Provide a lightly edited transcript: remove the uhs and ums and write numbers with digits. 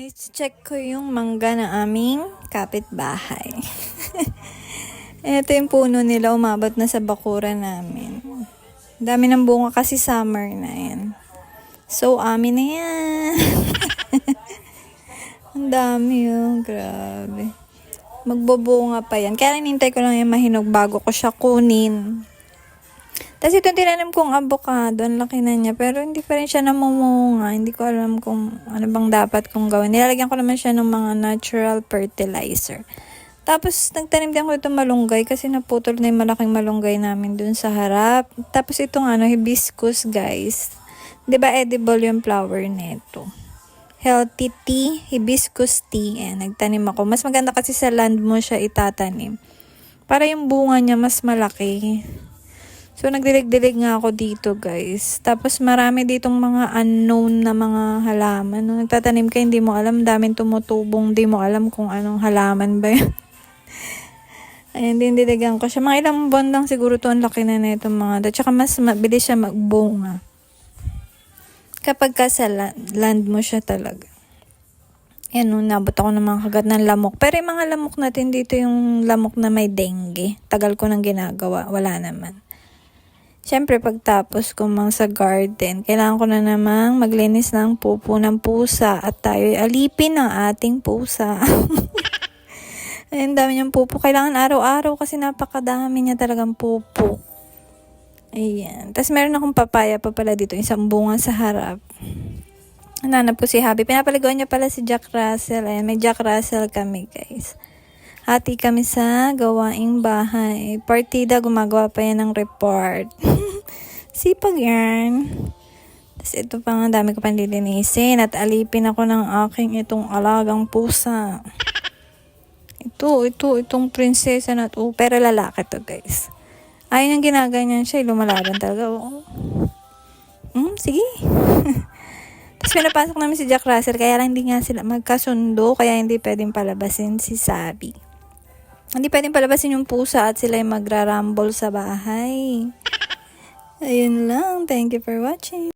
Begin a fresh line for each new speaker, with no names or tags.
I-check ko yung mangga ng aming kapitbahay. Ito yung puno nila, umabot na sa bakuran namin. Dami ng bunga kasi summer na yan. So, amin na yan. Ang dami yun, grabe. Magbubunga pa yan. Kaya nintay ko lang yung mahinog bago ko siya kunin. Tapos itong tinanim kong avocado, ang laki na niya. Pero hindi pa rin siya namumunga. Hindi ko alam kung ano bang dapat kong gawin. Nilalagyan ko naman siya ng mga natural fertilizer. Tapos nagtanim din ako itong malunggay kasi naputol na yung malaking malunggay namin dun sa harap. Tapos itong hibiscus guys. 'Di ba edible yung flower nito? Healthy tea, hibiscus tea. Nagtanim ako. Mas maganda kasi sa land mo siya itatanim. Para yung bunga niya mas malaki. So, nagdilig-dilig nga ako dito, guys. Tapos, marami ditong mga unknown na mga halaman. No? Nagtatanim ka, hindi mo alam. Daming tumutubong, hindi mo alam kung anong halaman ba yun. Ayan, dindiligan ko siya. Mga ilang buwan lang siguro to ang laki na itong mga. Tsaka mas mabilis siya magbunga. Kapag ka sa land mo siya talaga. Ayan, nabot ako ng mga kagat ng lamok. Pero yung mga lamok natin dito, yung lamok na may dengue. Tagal ko nang ginagawa. Wala naman. Siyempre, pagtapos ko sa garden, kailangan ko na namang maglinis ng pupo ng pusa at tayo'y alipin ng ating pusa. Ayun, dami niyang pupo. Kailangan araw-araw kasi napakadami niya talagang pupo. Ayan. Tapos meron akong papaya pa pala dito, isang bunga sa harap. Nanap ko si Happy. Pinapaligoan niya pala si Jack Russell. Ayan, may Jack Russell kami, guys. Hati kami sa gawaing bahay. Partida, gumagawa pa yan ng report. Sipag yan. Tapos ito pa nga, dami ko pang lilinisin. At alipin ako ng aking itong alagang pusa. Itong prinsesa na to. Pero lalaki to, guys. Ayun yung ginaganyan siya. Lumalaban talaga. Oh. Sige. Tapos pinapasok namin si Jack Russell. Kaya lang hindi nga sila magkasundo. Kaya hindi pwedeng palabasin si Sabi. Hindi pwedeng palabasin yung pusa at sila yung magra-rumble sa bahay. Ayun lang. Thank you for watching.